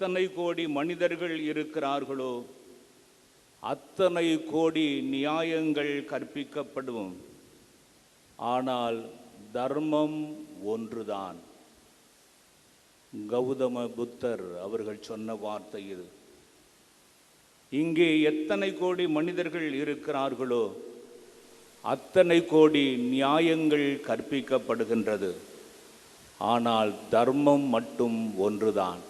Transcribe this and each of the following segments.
எத்தனை கோடி மனிதர்கள் இருக்கிறார்களோ அத்தனை கோடி நியாயங்கள் கற்பிக்கப்படும். ஆனால் தர்மம் ஒன்றுதான். கௌதம புத்தர் அவர்கள் சொன்ன வார்த்தை இது. இங்கே எத்தனை கோடி மனிதர்கள் இருக்கிறார்களோ அத்தனை கோடி நியாயங்கள் கற்பிக்கப்படுகின்றது. ஆனால் தர்மம் மட்டும் ஒன்றுதான்.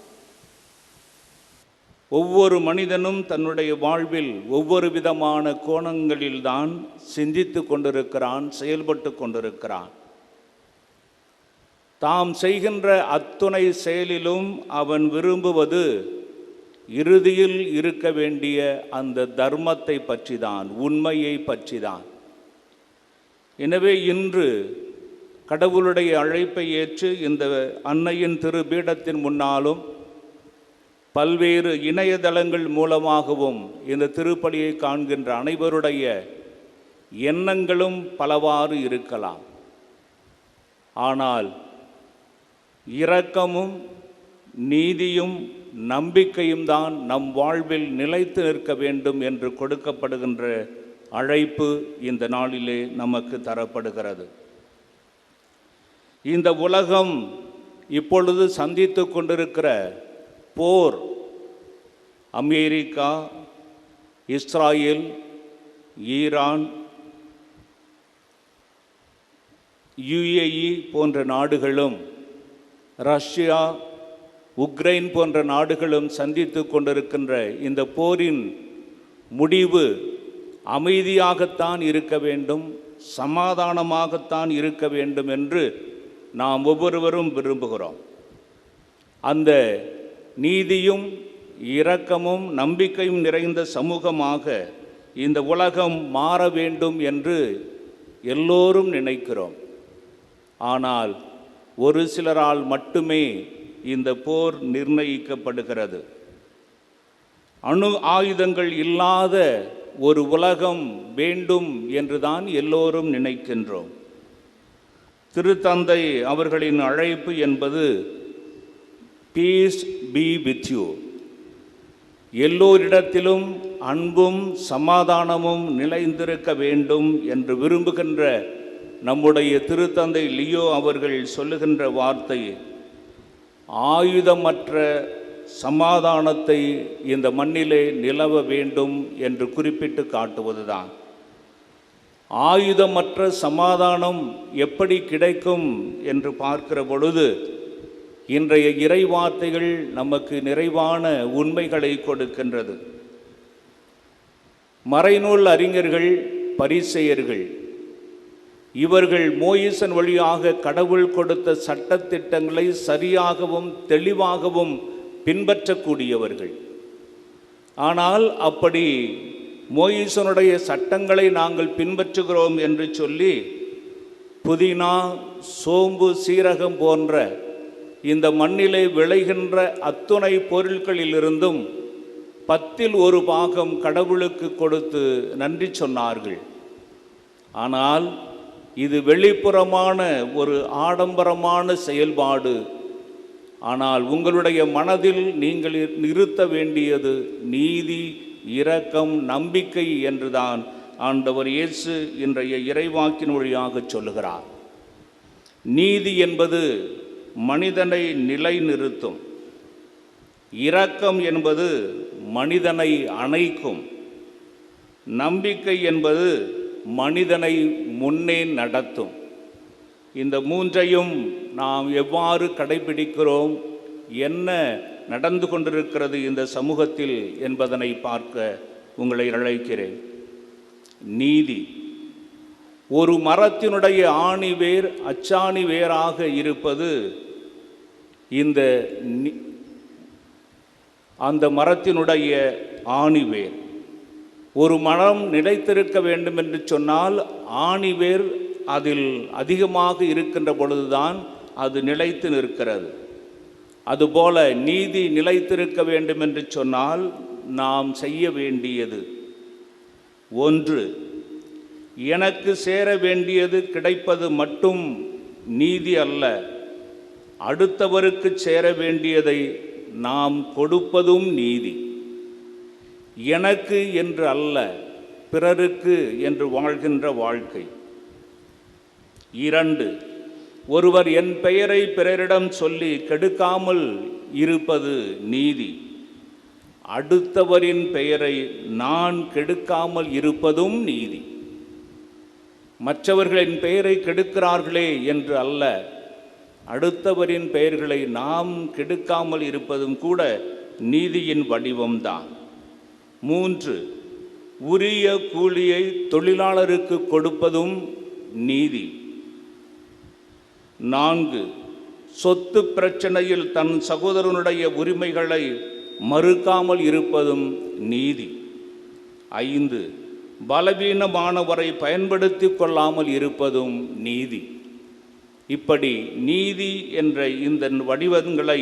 ஒவ்வொரு மனிதனும் தன்னுடைய வாழ்வில் ஒவ்வொரு விதமான கோணங்களில்தான் சிந்தித்து கொண்டிருக்கிறான், செயல்பட்டு கொண்டிருக்கிறான். தாம் செய்கின்ற அத்துணை செயலிலும் அவன் விரும்புவது இறுதியில் இருக்க வேண்டிய அந்த தர்மத்தை பற்றிதான், உண்மையை பற்றிதான். எனவே இன்று கடவுளுடைய அழைப்பை ஏற்று இந்த அன்னையின் திருபீடத்தின் முன்னாலும் பல்வேறு இணையதளங்கள் மூலமாகவும் இந்த திருப்பலியை காண்கின்ற அனைவருடைய எண்ணங்களும் பலவாறு இருக்கலாம். ஆனால் இரக்கமும் நீதியும் நம்பிக்கையும் தான் நம் வாழ்வில் நிலைத்து நிற்க வேண்டும் என்று கொடுக்கப்படுகின்ற அழைப்பு இந்த நாளிலே நமக்கு தரப்படுகிறது. இந்த உலகம் இப்பொழுது சந்தித்து கொண்டிருக்கிற போர், அமெரிக்கா, இஸ்ராயேல், ஈரான், UAE போன்ற நாடுகளும், ரஷ்யா, உக்ரைன் போன்ற நாடுகளும் சந்தித்து கொண்டிருக்கின்ற இந்த போரின் முடிவு அமைதியாகத்தான் இருக்க வேண்டும், சமாதானமாகத்தான் இருக்க வேண்டும் என்று நாம் ஒவ்வொருவரும் விரும்புகிறோம். அந்த நீதியும் இரக்கமும் நம்பிக்கையும் நிறைந்த சமூகமாக இந்த உலகம் மாற வேண்டும் என்று எல்லோரும் நினைக்கிறோம். ஆனால் ஒரு சிலரால் மட்டுமே இந்த போர் நிர்ணயிக்கப்படுகிறது. அணு ஆயுதங்கள் இல்லாத ஒரு உலகம் வேண்டும் என்றுதான் எல்லோரும் நினைக்கின்றோம். திருத்தந்தை அவர்களின் அழைப்பு என்பது பீஸ் பி வித் யூ, எல்லோரிடத்திலும் அன்பும் சமாதானமும் நிலைந்திருக்க வேண்டும் என்று விரும்புகின்ற நம்முடைய திருத்தந்தை லியோ அவர்கள் சொல்லுகின்ற வார்த்தை ஆயுதமற்ற சமாதானத்தை இந்த மண்ணிலே நிலவ வேண்டும் என்று குறிப்பிட்டு காட்டுவதுதான். ஆயுதமற்ற சமாதானம் எப்படி கிடைக்கும் என்று பார்க்கிற பொழுது இன்றைய இறை வார்த்தைகள் நமக்கு நிறைவான உண்மைகளை கொடுக்கின்றது. மறைநூல் அறிஞர்கள், பரிசேயர்கள் இவர்கள் மோயிசன் வழியாக கடவுள் கொடுத்த சட்டத்திட்டங்களை சரியாகவும் தெளிவாகவும் பின்பற்றக்கூடியவர்கள். ஆனால் அப்படி மோயிசனுடைய சட்டங்களை நாங்கள் பின்பற்றுகிறோம் என்று சொல்லி புதினா, சோம்பு, சீரகம் போன்ற இந்த மண்ணிலே விளைகின்ற அத்துணை பொருட்களிலிருந்தும் 1/10 கடவுளுக்கு கொடுத்து நன்றி சொன்னார்கள். ஆனால் இது வெளிப்புறமான ஒரு ஆடம்பரமான செயல்பாடு. ஆனால் உங்களுடைய மனதில் நீங்கள் நிறுத்த வேண்டியது நீதி, இரக்கம், நம்பிக்கை என்றுதான் ஆண்டவர் இயேசு இன்றைய இறைவாக்கின் வழியாக சொல்லுகிறார். நீதி என்பது மனிதனை நிலைநிறுத்தும். இரக்கம் என்பது மனிதனை அணைக்கும். நம்பிக்கை என்பது மனிதனை முன்னே நடத்தும். இந்த மூன்றையும் நாம் எவ்வாறு கடைபிடிக்கிறோம், என்ன நடந்து கொண்டிருக்கிறது இந்த சமூகத்தில் என்பதனை பார்க்க உங்களை அழைக்கிறேன். நீதி, ஒரு மரத்தினுடைய ஆணி வேர் அச்சாணி வேராக இருப்பது அந்த மரத்தினுடைய ஆணி வேர். ஒரு மரம் நிலைத்திருக்க வேண்டும் என்று சொன்னால் ஆணிவேர் அதில் அதிகமாக இருக்கின்ற பொழுதுதான் அது நிலைத்து நிற்கிறது. அதுபோல நீதி நிலைத்திருக்க வேண்டும் என்று சொன்னால் நாம் செய்ய வேண்டியது ஒன்று, எனக்கு சேர வேண்டியது கிடைப்பது மட்டும் நீதி அல்ல, அடுத்தவருக்கு சேர வேண்டியதை நாம் கொடுப்பதும் நீதி. எனக்கு என்று அல்ல, பிறருக்கு என்று வாழ்கின்ற வாழ்க்கை. 2, ஒருவர் என் பெயரை பிறரிடம் சொல்லி கெடுக்காமல் இருப்பது நீதி. அடுத்தவரின் பெயரை நான் கெடுக்காமல் இருப்பதும் நீதி. மற்றவர்களின் பெயரை கெடுக்கிறார்களே என்று அல்ல, அடுத்தவரின் பெயர்களை நாம் கெடுக்காமல் இருப்பதும் கூட நீதியின் வடிவம்தான். 3, உரிய கூலியை தொழிலாளருக்கு கொடுப்பதும் நீதி. 4, சொத்து பிரச்சனையில் தன் சகோதரனுடைய உரிமைகளை மறுக்காமல் இருப்பதும் நீதி. 5, பலவீனமானவரை பயன்படுத்தி கொள்ளாமல் இருப்பதும் நீதி. இப்படி நீதி என்ற இந்த வடிவங்களை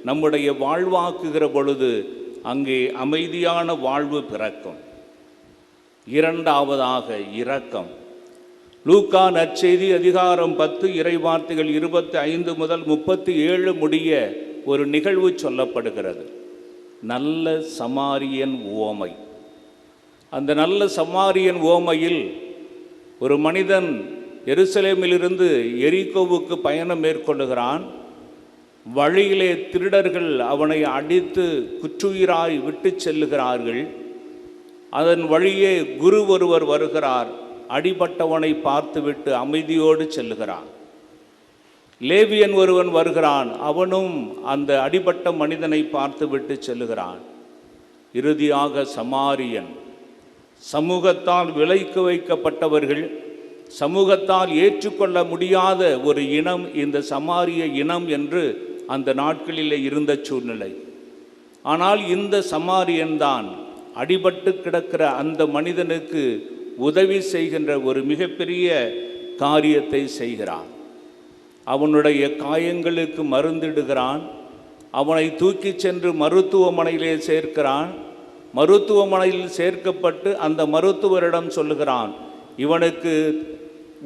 நம்முடைய வாழ்வாக்குகிற பொழுது அங்கே அமைதியான வாழ்வு பிறக்கும். 2வதாக இரக்கம். லூக்கா நற்செய்தி அதிகாரம் 10 இறைவார்த்தைகள் 25 முதல் 37 முடிய ஒரு நிகழ்வு சொல்லப்படுகிறது. நல்ல சமாரியன் உவமை. அந்த நல்ல சமாரியன் உவமையில் ஒரு மனிதன் எருசலேமிலிருந்து எரிகோவுக்கு பயணம் மேற்கொள்ளுகிறான். வழியிலே திருடர்கள் அவனை அடித்து குற்றுயிராய் விட்டு செல்லுகிறார்கள். அதன் வழியே குரு ஒருவர் வருகிறார். அடிபட்டவனை பார்த்துவிட்டு அமைதியோடு செல்லுகிறான். லேவியன் ஒருவன் வருகிறான். அவனும் அந்த அடிபட்ட மனிதனை பார்த்துவிட்டு செல்லுகிறான். இறுதியாக சமாரியன், சமூகத்தால் விலைக்கு வைக்கப்பட்டவர்கள், சமூகத்தால் ஏற்றுக்கொள்ள முடியாத ஒரு இனம் இந்த சமாரிய இனம் என்று அந்த நாட்களிலே இருந்த சூழ்நிலை. ஆனால் இந்த சமாரியன்தான் அடிபட்டு கிடக்கிற அந்த மனிதனுக்கு உதவி செய்கின்ற ஒரு மிகப்பெரிய காரியத்தை செய்கிறான். அவனுடைய காயங்களுக்கு மருந்திடுகிறான். அவனை தூக்கி சென்று மருத்துவமனையிலே சேர்க்கிறான். மருத்துவமனையில் சேர்க்கப்பட்டு அந்த மருத்துவரிடம் சொல்லுகிறான், இவனுக்கு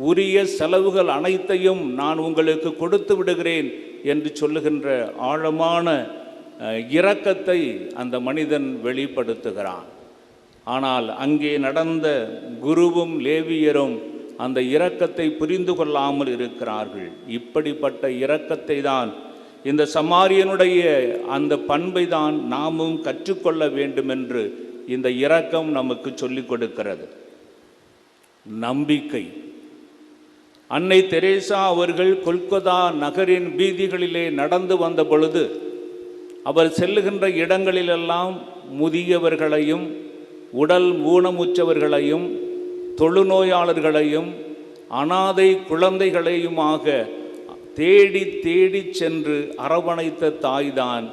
உரிய செலவுகள் அனைத்தையும் நான் உங்களுக்கு கொடுத்து விடுகிறேன் என்று சொல்லுகின்ற ஆழமான இரக்கத்தை அந்த மனிதன் வெளிப்படுத்துகிறான். ஆனால் அங்கே நடந்த குருவும் லேவியரும் அந்த இரக்கத்தை புரிந்து கொள்ளாமல் இருக்கிறார்கள். இப்படிப்பட்ட இரக்கத்தை தான், இந்த சமாரியனுடைய அந்த பண்பை தான் நாமும் கற்றுக்கொள்ள வேண்டும் என்று இந்த இரக்கம் நமக்கு சொல்லிக் கொடுக்கிறது. நம்பிக்கை. அன்னை தெரேசா அவர்கள் கொல்கத்தா நகரின் வீதிகளிலே நடந்து வந்த பொழுது அவர் செல்லுகின்ற இடங்களிலெல்லாம் முதியவர்களையும் உடல் ஊனமுற்றவர்களையும் தொழுநோயாளர்களையும் அனாதை குழந்தைகளையுமாக தேடி தேடி சென்று அரவணைத்த தாய்தான்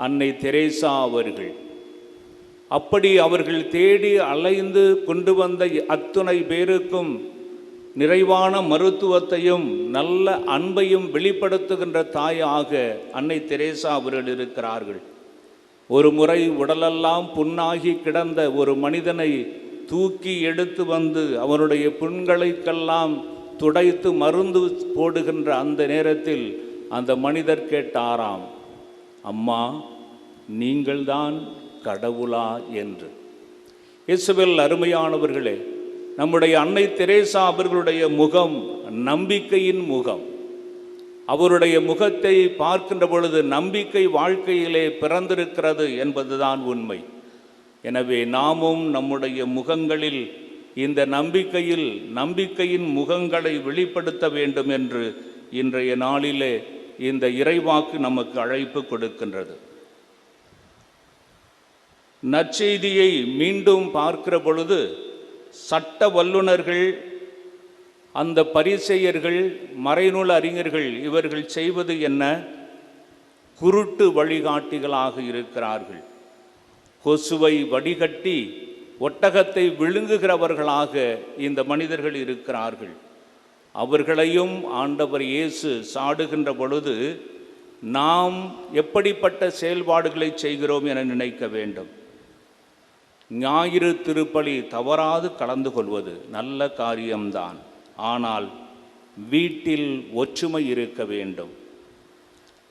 அன்னை தெரேசா அவர்கள். அப்படி அவர்கள் தேடி அலைந்து கொண்டு வந்த அத்துணை பேருக்கும் நிறைவான மருத்துவத்தையும் நல்ல அன்பையும் வெளிப்படுத்துகின்ற தாயாக அன்னை தெரேசா அவர்கள் இருக்கிறார்கள். ஒரு முறை உடலெல்லாம் புண்ணாகி கிடந்த ஒரு மனிதனை தூக்கி எடுத்து வந்து அவனுடைய புண்களுக்கெல்லாம் துடைத்து மருந்து போடுகின்ற அந்த நேரத்தில் அந்த மனிதர் கேட்டாராம், அம்மா நீங்கள்தான் கடவுளா என்று. இயேசுவில் அருமையானவர்களே, நம்முடைய அன்னை தெரேசா அவர்களுடைய முகம் நம்பிக்கையின் முகம். அவருடைய முகத்தை பார்க்கின்ற பொழுது நம்பிக்கை வாழ்க்கையிலே பிறந்திருக்கிறது என்பதுதான் உண்மை. எனவே நாமும் நம்முடைய முகங்களில் இந்த நம்பிக்கையின் முகங்களை வெளிப்படுத்த வேண்டும் என்று இன்றைய நாளிலே இந்த இறைவாக்கு நமக்கு அழைப்பு கொடுக்கின்றது. நற்செய்தியை மீண்டும் பார்க்கிற பொழுது சட்ட வல்லுநர்கள், அந்த பரிசேயர்கள், மறைநூல் அறிஞர்கள் இவர்கள் செய்வது என்ன? குருட்டு வழிகாட்டிகளாக இருக்கிறார்கள். கொசுவை வடிகட்டி ஒட்டகத்தை விழுங்குகிறவர்களாக இந்த மனிதர்கள் இருக்கிறார்கள். அவர்களையும் ஆண்டவர் இயேசு சாடுகின்ற பொழுது நாம் எப்படிப்பட்ட செயல்பாடுகளை செய்கிறோம் என நினைக்க வேண்டும். ஞாயிறு திருப்பலி தவறாது கலந்து கொள்வது நல்ல காரியம்தான். ஆனால் வீட்டில் ஒற்றுமை இருக்க வேண்டும்.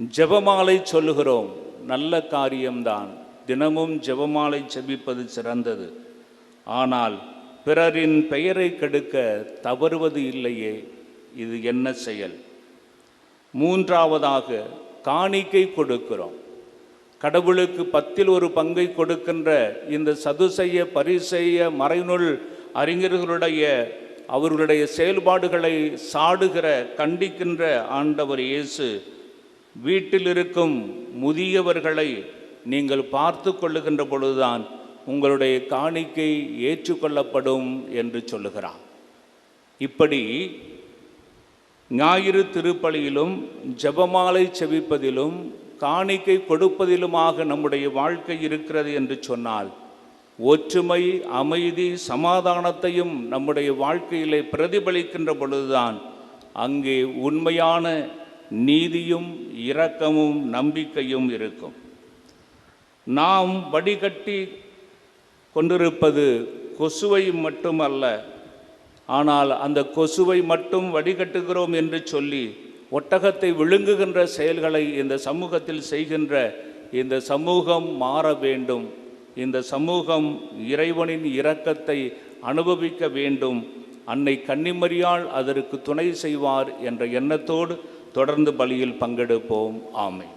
ஜெபமாலை சொல்லுகிறோம், நல்ல காரியம்தான். தினமும் ஜெபமாலை ஜெபிப்பது சிறந்தது. ஆனால் பிறரின் பெயரை கெடுக்க தவறுவது இல்லையே, இது என்ன செயல்? மூன்றாவதாக, காணிக்கை கொடுக்கிறோம். கடவுளுக்கு 1/10 கொடுக்கின்ற இந்த சதுசேய பரிசேய மறைநூல் அறிஞர்களுடைய அவர்களுடைய செயல்பாடுகளை சாடுகிற கண்டிக்கின்ற ஆண்டவர் இயேசு, வீட்டில் இருக்கும் முதியவர்களை நீங்கள் பார்த்து கொள்ளுகின்ற பொழுதுதான் உங்களுடைய காணிக்கை ஏற்றுக்கொள்ளப்படும் என்று சொல்லுகிறார். இப்படி ஞாயிறு திருப்பலியிலும் ஜெபமாலை செபிப்பதிலும் காணிக்கை கொடுப்பதிலுமாக நம்முடைய வாழ்க்கை இருக்கிறது என்று சொன்னால், ஒற்றுமை, அமைதி, சமாதானத்தையும் நம்முடைய வாழ்க்கையிலே பிரதிபலிக்கின்ற பொழுதுதான் அங்கே உண்மையான நீதியும் இரக்கமும் நம்பிக்கையும் இருக்கும். நாம் வடிகட்டி கொண்டிருப்பது கொசுவை மட்டுமல்ல, ஆனால் அந்த கொசுவை மட்டும் வடிகட்டுகிறோம் என்று சொல்லி ஒட்டகத்தை விழுங்குகின்ற செயல்களை இந்த சமூகத்தில் செய்கின்ற இந்த சமூகம் மாற வேண்டும். இந்த சமூகம் இறைவனின் இரக்கத்தை அனுபவிக்க வேண்டும். அன்னை கன்னிமரியாள் அதற்கு துணை செய்வார் என்ற எண்ணத்தோடு தொடர்ந்து பலியில் பங்கெடுப்போம். ஆமென்.